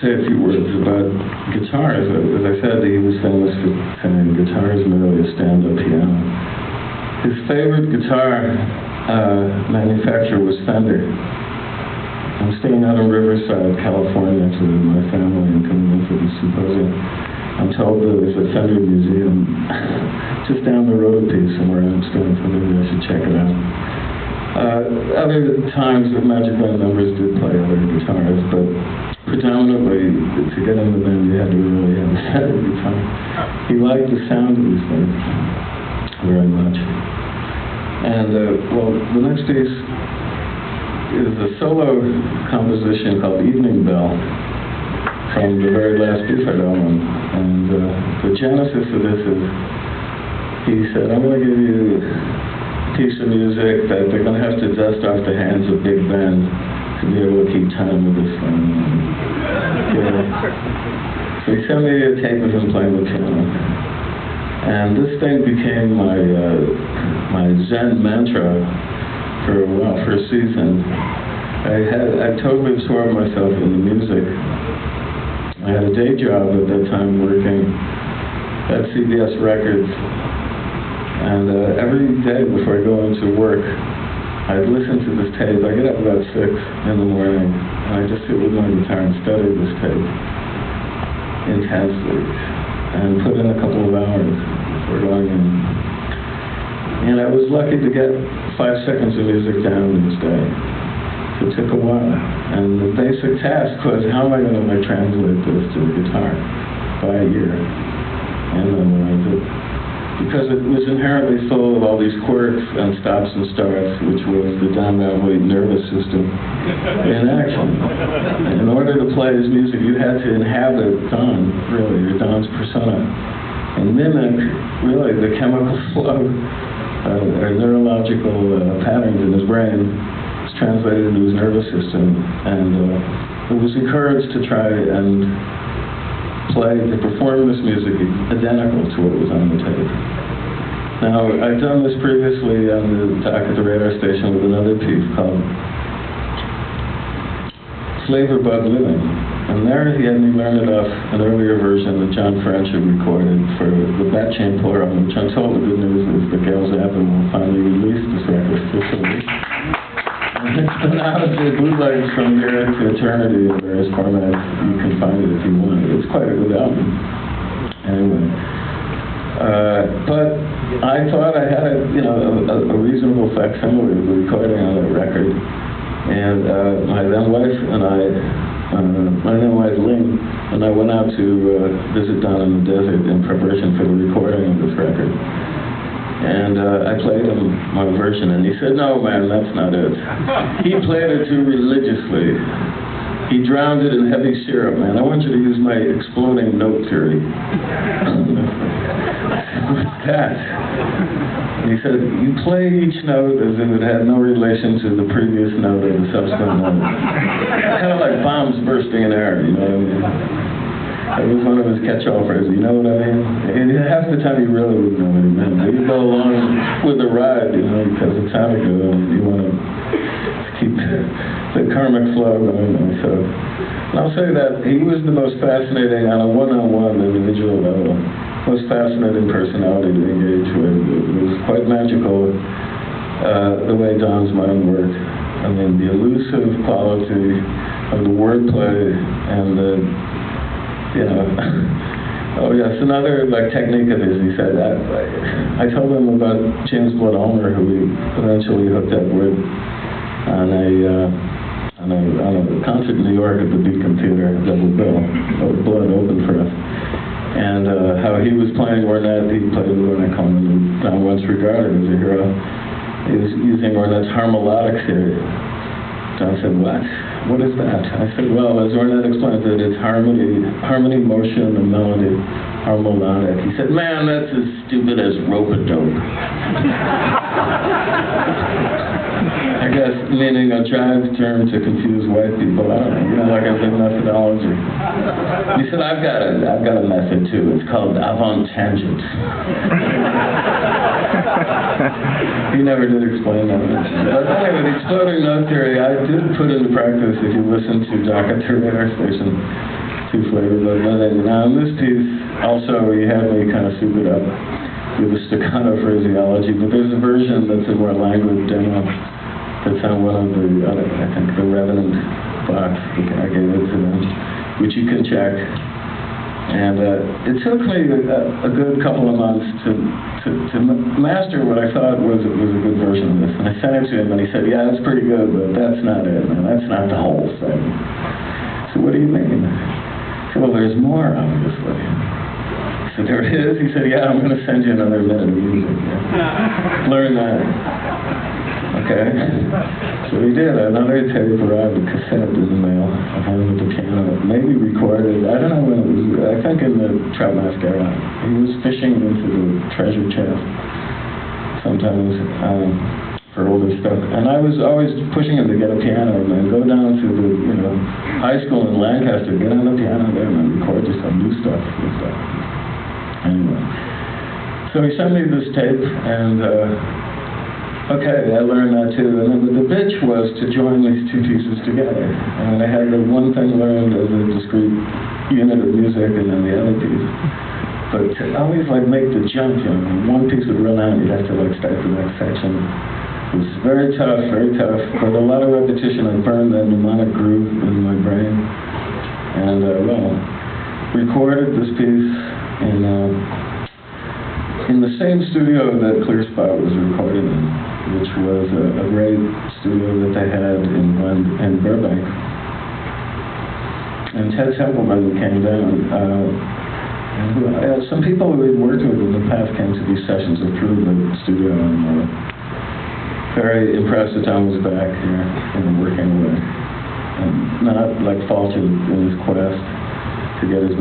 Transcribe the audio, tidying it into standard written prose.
say a few words about guitars. As I said, he was famous for saying guitar is merely a stand-up piano. His favorite guitar manufacturer was Fender. I'm staying out in Riverside, California, with my family and coming in for the symposium. I'm told that there's a Fender museum just down the road a piece from where I'm staying, so maybe I should check it out. Other times, the Magic Band members did play other guitars, but predominantly, to get in the band, you had to really have a Fender guitar. He liked the sound of these things very much. And, well, the next piece is a solo composition called Evening Bell from the very last Beefheart album. And the genesis of this is, he said, I'm going to give you a piece of music that they're going to have to dust off the hands of Big Ben to be able to keep time with this thing. So he sent me a tape of him playing the piano. And this thing became my Zen mantra for a while, for a season. I totally absorbed myself in the music. I had a day job at that time working at CBS Records. And every day before I go into work, I'd listen to this tape. I get up about 6 in the morning, and I just sit with my guitar and study this tape intensely, and put in a couple of hours before going in. And I was lucky to get 5 seconds of music down each day. So it took a while. And the basic task was, how am I going to translate this to the guitar by a year? And then when I did, because it was inherently full of all these quirks and stops and starts, which was the Don Vliet nervous system in action. In order to play his music, you had to inhabit Don, really, or Don's persona, and mimic, really, the chemical flow or neurological patterns in his brain. It's translated into his nervous system, and it was encouraged to try and to perform this music identical to what was on the tape. Now, I've done this previously on the talk at the radar station with another piece called Flavor Bud Living. And there he had me learn it off an earlier version that John French had recorded for the Bat Chain Puller album, which I'm told the good news is that Gail Zapin will finally release this record officially. And it's been out of the bootlegs from Here to Eternity in various formats. You can find it if you want. It's quite a good album. Anyway. But I thought I had a reasonable facsimile of the recording on that record. And my then wife and my then wife Ling and I went out to visit Don in the desert in preparation for the recording of this record. And I played him my version, and he said, no, man, that's not it. He played it too religiously. He drowned it in heavy syrup, man. I want you to use my exploding note theory. What's that? And he said, you play each note as if it had no relation to the previous note or the subsequent note. Kind of like bombs bursting in air, you know what I mean? That was one of his catch-all phrases, you know what I mean? And half the time you really wouldn't know what he meant. You go along with the ride, you know, because it sounded good, and you want to keep the karmic flow going. And so, and I'll say that he was the most fascinating, on a one-on-one individual level, most fascinating personality to engage with. It was quite magical, the way Don's mind worked. I mean, the elusive quality of the wordplay and the oh yes, another technique of his. He said that I told him about James Blood Ulmer, who we eventually hooked up with on a concert in New York at the Beacon Theater, Double Bill. Blood opened for us, and how he was playing Ornette. He played with Ornette Coleman, who Don once regarded as a hero. He was using Ornette's harmonics here. Don said, what? What is that? I said, well, as Ornette explained it, it's harmony, motion, and melody, harmonic. He said, man, that's as stupid as rope-a-dope. I guess meaning a jive term to confuse white people. I don't know, like I said, methodology. He said, I've got a method too. It's called avant-tangent. He never did explain that. But anyway, the exploding note theory, I did put into practice, if you listen to Doc at the radar station, too flavored, but now in this piece, also he had me kind of soup it up with a staccato phraseology, but there's a version that's a more languid demo that's on one of the, I think, the Revenant box. I gave it to them, which you can check. And it took me a good couple of months to master what I thought was a good version of this. And I sent it to him, and he said, "Yeah, it's pretty good, but that's not it, man. That's not the whole thing." So what do you mean? I said, "Well, there's more, obviously." He said, "There is?" He said, "Yeah, I'm going to send you another minute of music. Yeah. Learn that." Okay. So he did. Another tape arrived, a cassette in the mail of him with the piano, maybe recorded. I don't know when it was. I think in the Trout Mask era. He was fishing into the treasure chest sometimes for older stuff. And I was always pushing him to get a piano, man. Go down to the high school in Lancaster, get on the piano there, and record yourself, new stuff and stuff. Anyway, so he sent me this tape, and okay, I learned that too. And then the bitch was to join these two pieces together. And I had the one thing learned as a discrete unit of music, and then the other piece. But to always like make the jump, you know, one piece would run out, you'd have to like start the next section. It was very tough, but a lot of repetition. I burned that mnemonic groove in my brain. And well, recorded this piece in the same studio that Clear Spot was recorded in, which was a great studio that they had in Burbank. And Ted Templeman came down. Some people who we'd worked with in the past came to these sessions or through the studio, and very impressed that Tom was back here and working with, and not like faltered in his quest to get his